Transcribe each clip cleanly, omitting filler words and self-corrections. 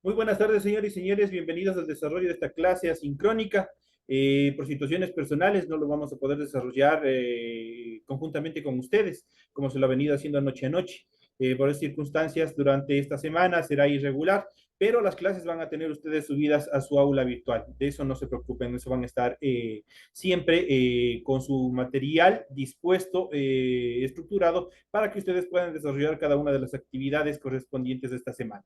Muy buenas tardes, señores y señores. Bienvenidos al desarrollo de esta clase asincrónica. Por situaciones personales no lo vamos a poder desarrollar conjuntamente con ustedes, como se lo ha venido haciendo noche a noche. Por circunstancias, durante esta semana será irregular, pero las clases van a tener ustedes subidas a su aula virtual. De eso no se preocupen, eso van a estar siempre con su material dispuesto, estructurado, para que ustedes puedan desarrollar cada una de las actividades correspondientes de esta semana.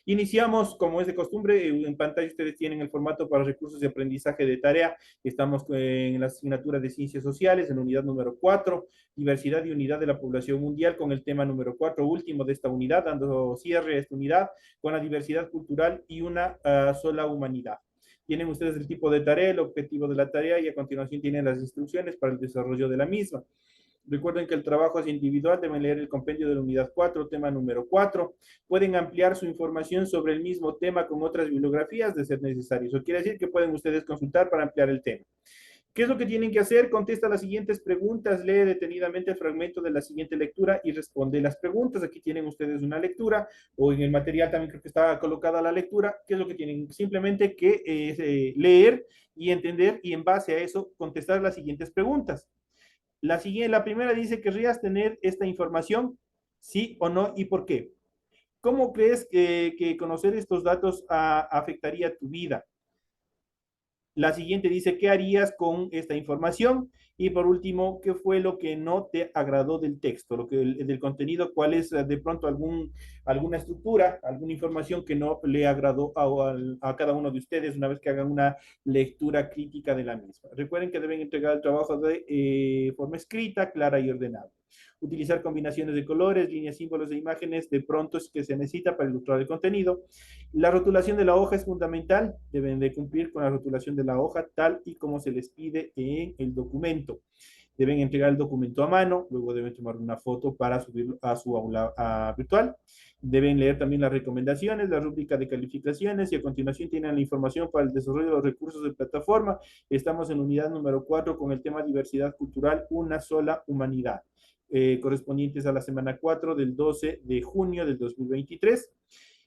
Iniciamos, como es de costumbre, en pantalla ustedes tienen el formato para recursos de aprendizaje de tarea. Estamos en la asignatura de Ciencias Sociales, en unidad número 4, Diversidad y Unidad de la Población Mundial, con el tema número 4, último de esta unidad, dando cierre a esta unidad con la diversidad cultural y una sola humanidad. Tienen ustedes el tipo de tarea, el objetivo de la tarea y a continuación tienen las instrucciones para el desarrollo de la misma. Recuerden que el trabajo es individual, deben leer el compendio de la unidad 4, tema número 4. Pueden ampliar su información sobre el mismo tema con otras bibliografías de ser necesario. Eso quiere decir que pueden ustedes consultar para ampliar el tema. ¿Qué es lo que tienen que hacer? Contesta las siguientes preguntas, lee detenidamente el fragmento de la siguiente lectura y responde las preguntas. Aquí tienen ustedes una lectura, o en el material también creo que está colocada la lectura. ¿Qué es lo que tienen? Simplemente que leer y entender, y en base a eso contestar las siguientes preguntas. La primera dice: ¿querrías tener esta información? ¿Sí o no? ¿Y por qué? ¿Cómo crees que conocer estos datos afectaría tu vida? La siguiente dice: ¿qué harías con esta información? Y por último, ¿qué fue lo que no te agradó del texto, del contenido? ¿Cuál es de pronto alguna estructura, alguna información que no le agradó a cada uno de ustedes una vez que hagan una lectura crítica de la misma? Recuerden que deben entregar el trabajo de forma escrita, clara y ordenada. Utilizar combinaciones de colores, líneas, símbolos e imágenes de pronto es que se necesita para ilustrar el contenido. La rotulación de la hoja es fundamental. Deben de cumplir con la rotulación de la hoja tal y como se les pide en el documento. Deben entregar el documento a mano, luego deben tomar una foto para subirlo a su aula virtual. Deben leer también las recomendaciones, la rúbrica de calificaciones y a continuación tienen la información para el desarrollo de los recursos de plataforma. Estamos en unidad número 4 con el tema diversidad cultural, una sola humanidad, correspondientes a la semana 4 del 12 de junio del 2023.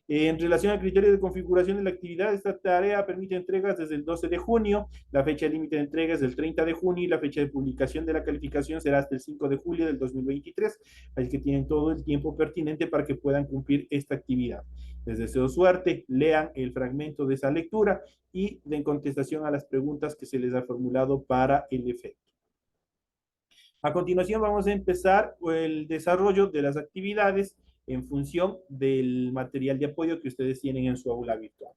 En relación al criterio de configuración de la actividad, esta tarea permite entregas desde el 12 de junio, la fecha límite de entrega es del 30 de junio y la fecha de publicación de la calificación será hasta el 5 de julio del 2023, así que tienen todo el tiempo pertinente para que puedan cumplir esta actividad. Les deseo suerte, lean el fragmento de esa lectura y den contestación a las preguntas que se les ha formulado para el efecto. A continuación vamos a empezar el desarrollo de las actividades en función del material de apoyo que ustedes tienen en su aula virtual.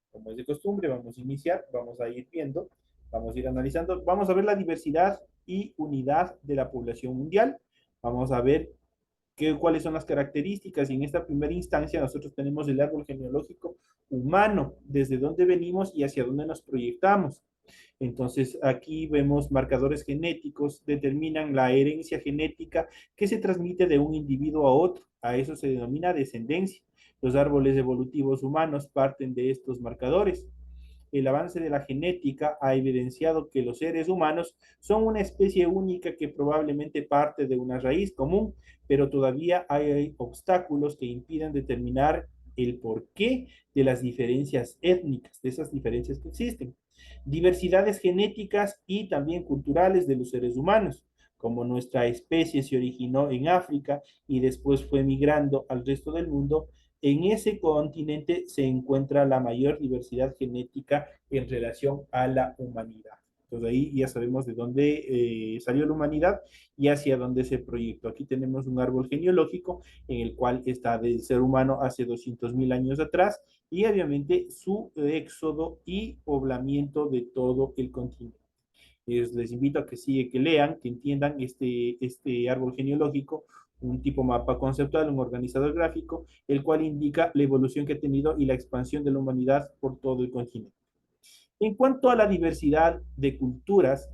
Como es de costumbre, vamos a iniciar, vamos a ir viendo, vamos a ir analizando, vamos a ver la diversidad y unidad de la población mundial, vamos a ver cuáles son las características, y en esta primera instancia nosotros tenemos el árbol genealógico humano, desde dónde venimos y hacia dónde nos proyectamos. Entonces, aquí vemos marcadores genéticos, determinan la herencia genética que se transmite de un individuo a otro. A eso se denomina descendencia. Los árboles evolutivos humanos parten de estos marcadores. El avance de la genética ha evidenciado que los seres humanos son una especie única que probablemente parte de una raíz común, pero todavía hay obstáculos que impiden determinar el porqué de las diferencias étnicas, de esas diferencias que existen. Diversidades genéticas y también culturales de los seres humanos, como nuestra especie se originó en África y después fue migrando al resto del mundo. En ese continente se encuentra la mayor diversidad genética en relación a la humanidad. Entonces ahí ya sabemos de dónde salió la humanidad y hacia dónde se proyectó. Aquí tenemos un árbol genealógico en el cual está del ser humano hace 200.000 años atrás y obviamente su éxodo y poblamiento de todo el continente. Les invito a que sigue, que lean, que entiendan este árbol genealógico, un tipo mapa conceptual, un organizador gráfico, el cual indica la evolución que ha tenido y la expansión de la humanidad por todo el continente. En cuanto a la diversidad de culturas,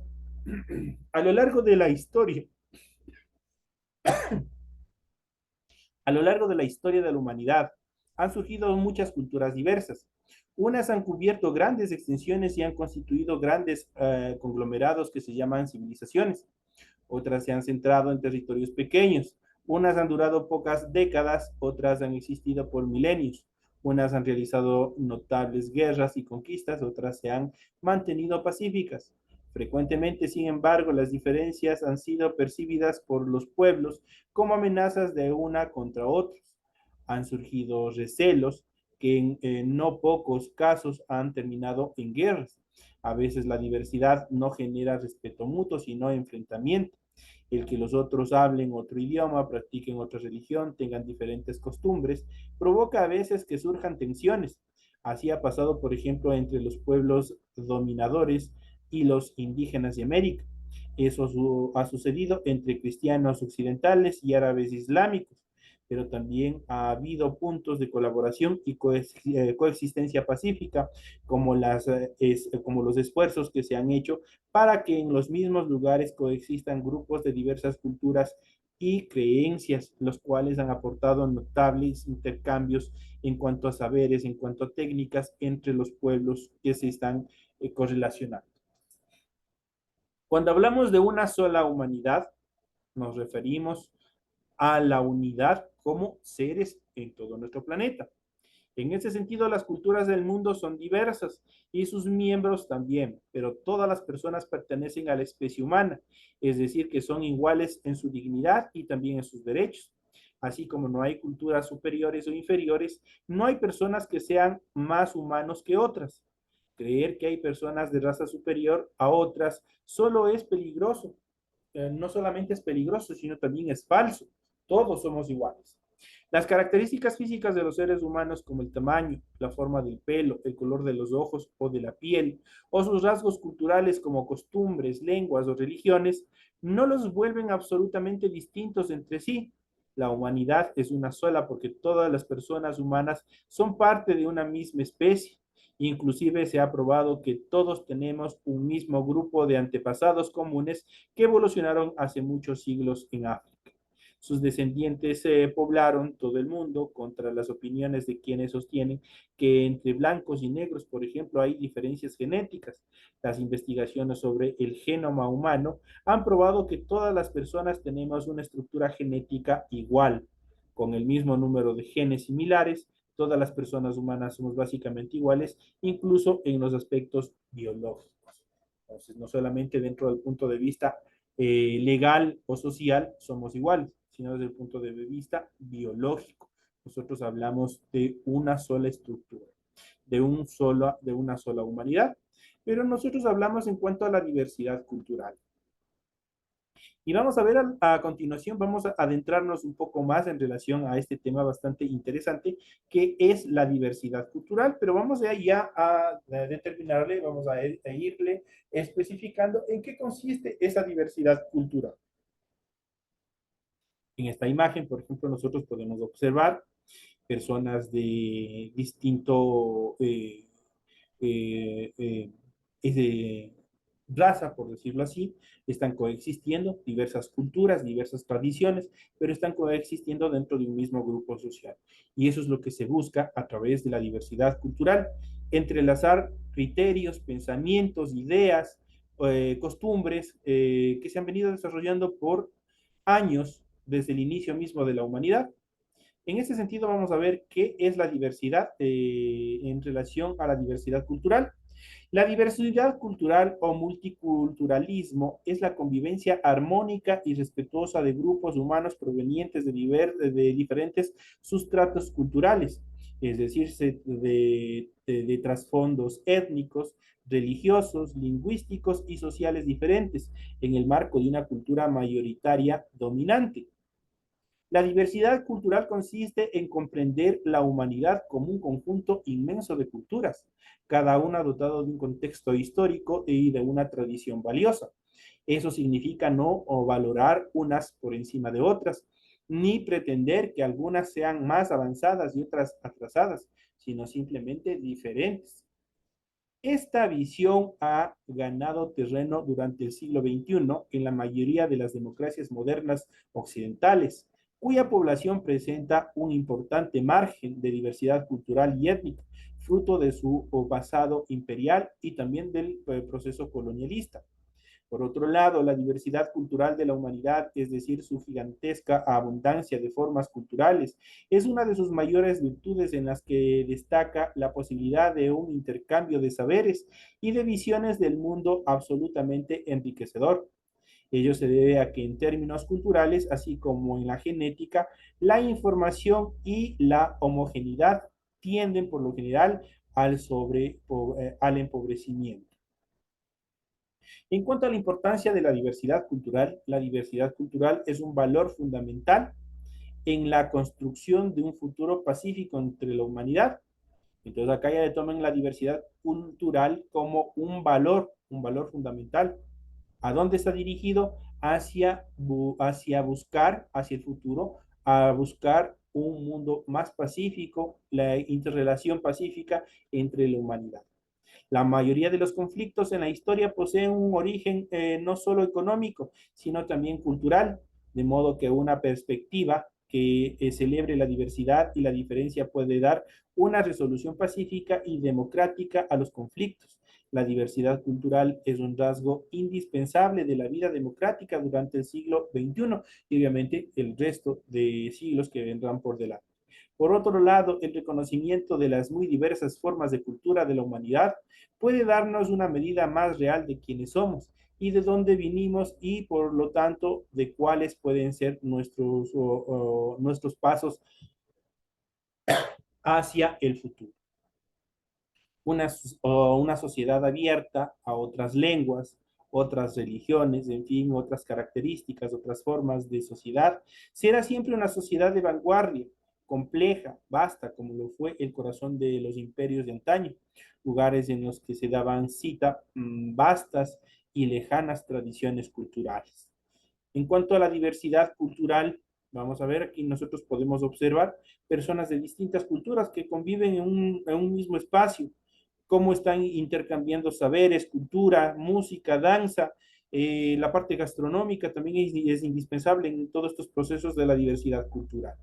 a lo largo de la historia, a lo largo de la historia de la humanidad, han surgido muchas culturas diversas. Unas han cubierto grandes extensiones y han constituido grandes conglomerados que se llaman civilizaciones. Otras se han centrado en territorios pequeños. Unas han durado pocas décadas, otras han existido por milenios. Unas han realizado notables guerras y conquistas, otras se han mantenido pacíficas. Frecuentemente, sin embargo, las diferencias han sido percibidas por los pueblos como amenazas de una contra otros. Han surgido recelos que en no pocos casos han terminado en guerras. A veces la diversidad no genera respeto mutuo, sino enfrentamiento. El que los otros hablen otro idioma, practiquen otra religión, tengan diferentes costumbres, provoca a veces que surjan tensiones. Así ha pasado, por ejemplo, entre los pueblos dominadores y los indígenas de América. Eso ha sucedido entre cristianos occidentales y árabes islámicos, pero también ha habido puntos de colaboración y coexistencia pacífica, como los esfuerzos que se han hecho para que en los mismos lugares coexistan grupos de diversas culturas y creencias, los cuales han aportado notables intercambios en cuanto a saberes, en cuanto a técnicas entre los pueblos que se están correlacionando. Cuando hablamos de una sola humanidad, nos referimos a la unidad como seres en todo nuestro planeta. En ese sentido, las culturas del mundo son diversas y sus miembros también, pero todas las personas pertenecen a la especie humana, es decir, que son iguales en su dignidad y también en sus derechos. Así como no hay culturas superiores o inferiores, no hay personas que sean más humanos que otras. Creer que hay personas de raza superior a otras solo es peligroso. No solamente es peligroso, sino también es falso. Todos somos iguales. Las características físicas de los seres humanos, como el tamaño, la forma del pelo, el color de los ojos o de la piel, o sus rasgos culturales como costumbres, lenguas o religiones, no los vuelven absolutamente distintos entre sí. La humanidad es una sola porque todas las personas humanas son parte de una misma especie. Inclusive se ha probado que todos tenemos un mismo grupo de antepasados comunes que evolucionaron hace muchos siglos en África. Sus descendientes poblaron todo el mundo contra las opiniones de quienes sostienen que entre blancos y negros, por ejemplo, hay diferencias genéticas. Las investigaciones sobre el genoma humano han probado que todas las personas tenemos una estructura genética igual, con el mismo número de genes similares. Todas las personas humanas somos básicamente iguales, incluso en los aspectos biológicos. Entonces, no solamente dentro del punto de vista legal o social somos iguales, sino desde el punto de vista biológico. Nosotros hablamos de una sola estructura, de una sola humanidad, pero nosotros hablamos en cuanto a la diversidad cultural. Y vamos a ver a continuación, vamos a adentrarnos un poco más en relación a este tema bastante interesante, que es la diversidad cultural, pero vamos ya a determinarle, vamos a irle especificando en qué consiste esa diversidad cultural. En esta imagen, por ejemplo, nosotros podemos observar personas de distinto eh, eh, eh, raza, por decirlo así, están coexistiendo diversas culturas, diversas tradiciones, pero están coexistiendo dentro de un mismo grupo social. Y eso es lo que se busca a través de la diversidad cultural, entrelazar criterios, pensamientos, ideas, costumbres que se han venido desarrollando por años desde el inicio mismo de la humanidad. En ese sentido, vamos a ver qué es la diversidad en relación a la diversidad cultural. La diversidad cultural o multiculturalismo es la convivencia armónica y respetuosa de grupos humanos provenientes de diferentes sustratos culturales, es decir, de trasfondos étnicos, religiosos, lingüísticos y sociales diferentes, en el marco de una cultura mayoritaria dominante. La diversidad cultural consiste en comprender la humanidad como un conjunto inmenso de culturas, cada una dotado de un contexto histórico y de una tradición valiosa. Eso significa no valorar unas por encima de otras, ni pretender que algunas sean más avanzadas y otras atrasadas, sino simplemente diferentes. Esta visión ha ganado terreno durante el siglo XXI en la mayoría de las democracias modernas occidentales, cuya población presenta un importante margen de diversidad cultural y étnica, fruto de su pasado imperial y también del proceso colonialista. Por otro lado, la diversidad cultural de la humanidad, es decir, su gigantesca abundancia de formas culturales, es una de sus mayores virtudes en las que destaca la posibilidad de un intercambio de saberes y de visiones del mundo absolutamente enriquecedor. Ello se debe a que en términos culturales, así como en la genética, la información y la homogeneidad tienden por lo general al empobrecimiento. En cuanto a la importancia de la diversidad cultural es un valor fundamental en la construcción de un futuro pacífico entre la humanidad. Entonces acá ya le toman la diversidad cultural como un valor fundamental. ¿A dónde está dirigido? Hacia el futuro, a buscar un mundo más pacífico, la interrelación pacífica entre la humanidad. La mayoría de los conflictos en la historia poseen un origen no solo económico, sino también cultural, de modo que una perspectiva que celebre la diversidad y la diferencia puede dar una resolución pacífica y democrática a los conflictos. La diversidad cultural es un rasgo indispensable de la vida democrática durante el siglo XXI y obviamente el resto de siglos que vendrán por delante. Por otro lado, el reconocimiento de las muy diversas formas de cultura de la humanidad puede darnos una medida más real de quiénes somos y de dónde vinimos y por lo tanto de cuáles pueden ser nuestros pasos hacia el futuro. Una sociedad abierta a otras lenguas, otras religiones, en fin, otras características, otras formas de sociedad, será siempre una sociedad de vanguardia, compleja, vasta, como lo fue el corazón de los imperios de antaño, lugares en los que se daban cita vastas y lejanas tradiciones culturales. En cuanto a la diversidad cultural, vamos a ver, aquí nosotros podemos observar personas de distintas culturas que conviven en un mismo espacio, cómo están intercambiando saberes, cultura, música, danza. La parte gastronómica también es indispensable en todos estos procesos de la diversidad cultural.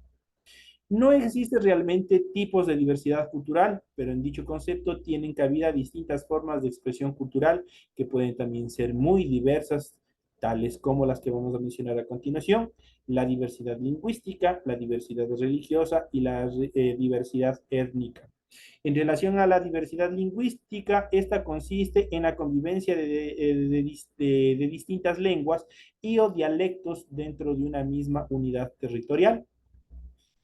No existe realmente tipos de diversidad cultural, pero en dicho concepto tienen cabida distintas formas de expresión cultural que pueden también ser muy diversas, tales como las que vamos a mencionar a continuación, la diversidad lingüística, la diversidad religiosa y la diversidad étnica. En relación a la diversidad lingüística, esta consiste en la convivencia de distintas lenguas y o dialectos dentro de una misma unidad territorial.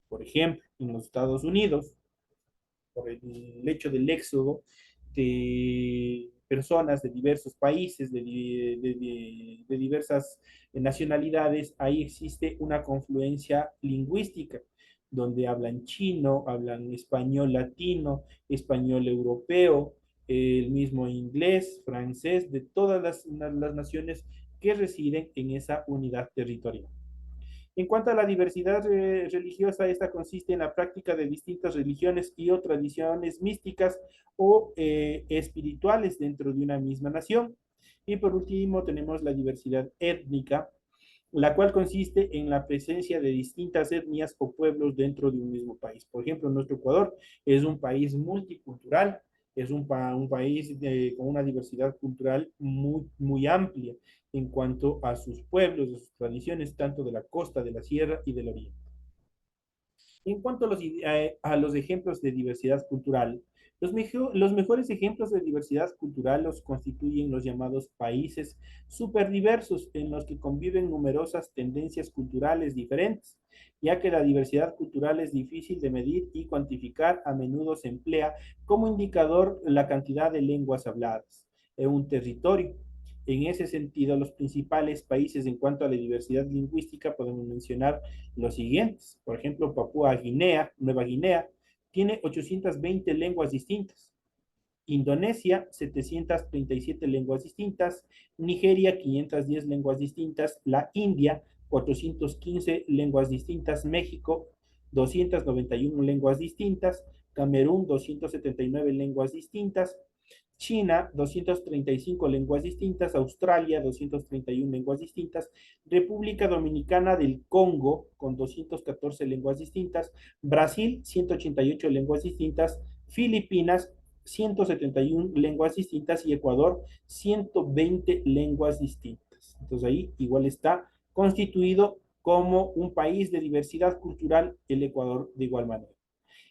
Por ejemplo, en los Estados Unidos, por el hecho del éxodo de personas de diversos países, de diversas nacionalidades, ahí existe una confluencia lingüística, donde hablan chino, hablan español latino, español europeo, el mismo inglés, francés, de todas las naciones que residen en esa unidad territorial. En cuanto a la diversidad religiosa, esta consiste en la práctica de distintas religiones y o tradiciones místicas o espirituales dentro de una misma nación. Y por último, tenemos la diversidad étnica, la cual consiste en la presencia de distintas etnias o pueblos dentro de un mismo país. Por ejemplo, nuestro Ecuador es un país multicultural, es un país con una diversidad cultural muy amplia en cuanto a sus pueblos, a sus tradiciones, tanto de la costa, de la sierra y del oriente. En cuanto a los ejemplos de diversidad cultural, los mejores ejemplos de diversidad cultural los constituyen los llamados países superdiversos, en los que conviven numerosas tendencias culturales diferentes, ya que la diversidad cultural es difícil de medir y cuantificar, a menudo se emplea como indicador la cantidad de lenguas habladas en un territorio. En ese sentido, los principales países en cuanto a la diversidad lingüística podemos mencionar los siguientes. Por ejemplo, Papúa Guinea, Nueva Guinea, tiene 820 lenguas distintas. Indonesia, 737 lenguas distintas. Nigeria, 510 lenguas distintas. La India, 415 lenguas distintas. México, 291 lenguas distintas. Camerún, 279 lenguas distintas. China, 235 lenguas distintas, Australia, 231 lenguas distintas, República Dominicana del Congo, con 214 lenguas distintas, Brasil, 188 lenguas distintas, Filipinas, 171 lenguas distintas y Ecuador 120 lenguas distintas. Entonces ahí igual está constituido como un país de diversidad cultural el Ecuador de igual manera.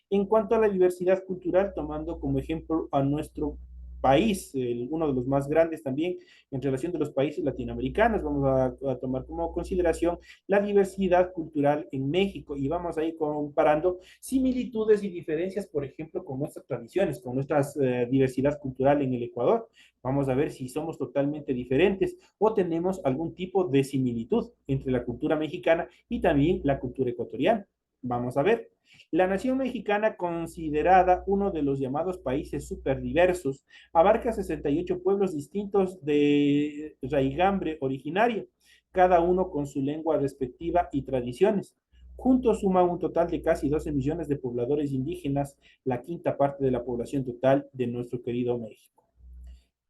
En cuanto a la diversidad cultural, tomando como ejemplo a nuestro país, uno de los más grandes también en relación de los países latinoamericanos, vamos a tomar como consideración la diversidad cultural en México y vamos a ir comparando similitudes y diferencias, por ejemplo, con nuestras tradiciones, con nuestra diversidad cultural en el Ecuador. Vamos a ver si somos totalmente diferentes o tenemos algún tipo de similitud entre la cultura mexicana y también la cultura ecuatoriana. Vamos a ver. La nación mexicana, considerada uno de los llamados países superdiversos, abarca 68 pueblos distintos de raigambre originaria, cada uno con su lengua respectiva y tradiciones. Juntos suman un total de casi 12 millones de pobladores indígenas, la quinta parte de la población total de nuestro querido México.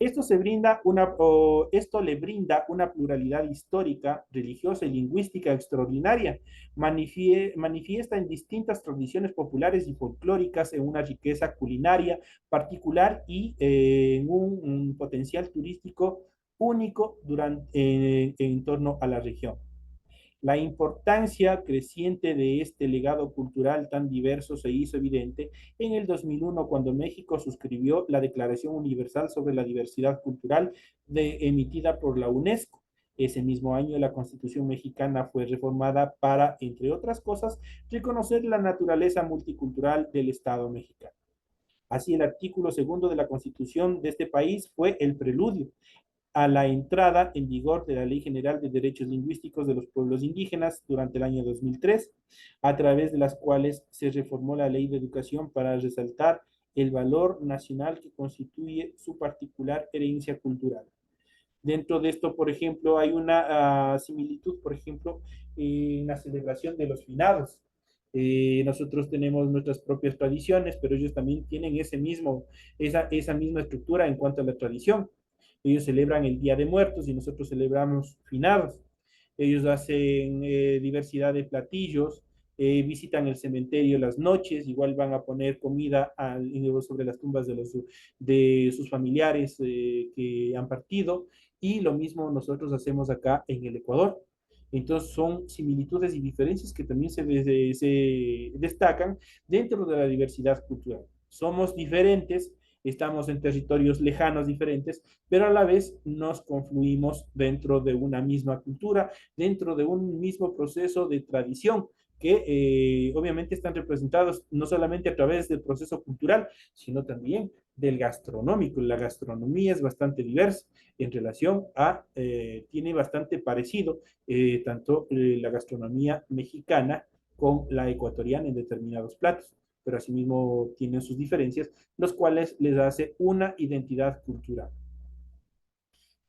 Esto le brinda una pluralidad histórica, religiosa y lingüística extraordinaria. Manifiesta en distintas tradiciones populares y folclóricas en una riqueza culinaria particular y en un potencial turístico único en torno a la región. La importancia creciente de este legado cultural tan diverso se hizo evidente en el 2001 cuando México suscribió la Declaración Universal sobre la Diversidad Cultural emitida por la UNESCO. Ese mismo año la Constitución mexicana fue reformada para, entre otras cosas, reconocer la naturaleza multicultural del Estado mexicano. Así, el artículo segundo de la Constitución de este país fue el preludio a la entrada en vigor de la Ley General de Derechos Lingüísticos de los Pueblos Indígenas durante el año 2003, a través de las cuales se reformó la Ley de Educación para resaltar el valor nacional que constituye su particular herencia cultural. Dentro de esto, por ejemplo, hay una similitud, por ejemplo, en la celebración de los finados. Nosotros tenemos nuestras propias tradiciones, pero ellos también tienen esa misma estructura en cuanto a la tradición. Ellos celebran el Día de Muertos y nosotros celebramos finados. Ellos hacen diversidad de platillos, visitan el cementerio las noches, igual van a poner comida sobre las tumbas de sus familiares que han partido, y lo mismo nosotros hacemos acá en el Ecuador. Entonces son similitudes y diferencias que también se destacan dentro de la diversidad cultural. Somos diferentes, estamos en territorios lejanos diferentes, pero a la vez nos confluimos dentro de una misma cultura, dentro de un mismo proceso de tradición que obviamente están representados no solamente a través del proceso cultural, sino también del gastronómico. La gastronomía es bastante diversa en relación tiene bastante parecido tanto la gastronomía mexicana con la ecuatoriana en determinados platos, pero asimismo tienen sus diferencias, los cuales les hace una identidad cultural.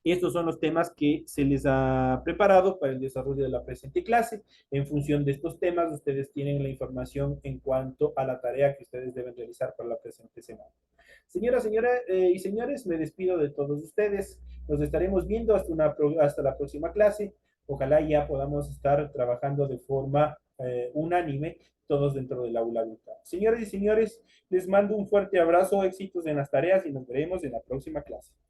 Estos son los temas que se les ha preparado para el desarrollo de la presente clase. En función de estos temas, ustedes tienen la información en cuanto a la tarea que ustedes deben realizar para la presente semana. Señoras y señores, me despido de todos ustedes. Nos estaremos viendo hasta la próxima clase. Ojalá ya podamos estar trabajando de forma unánime, todos dentro del aula virtual. Señoras y señores, les mando un fuerte abrazo, éxitos en las tareas y nos veremos en la próxima clase.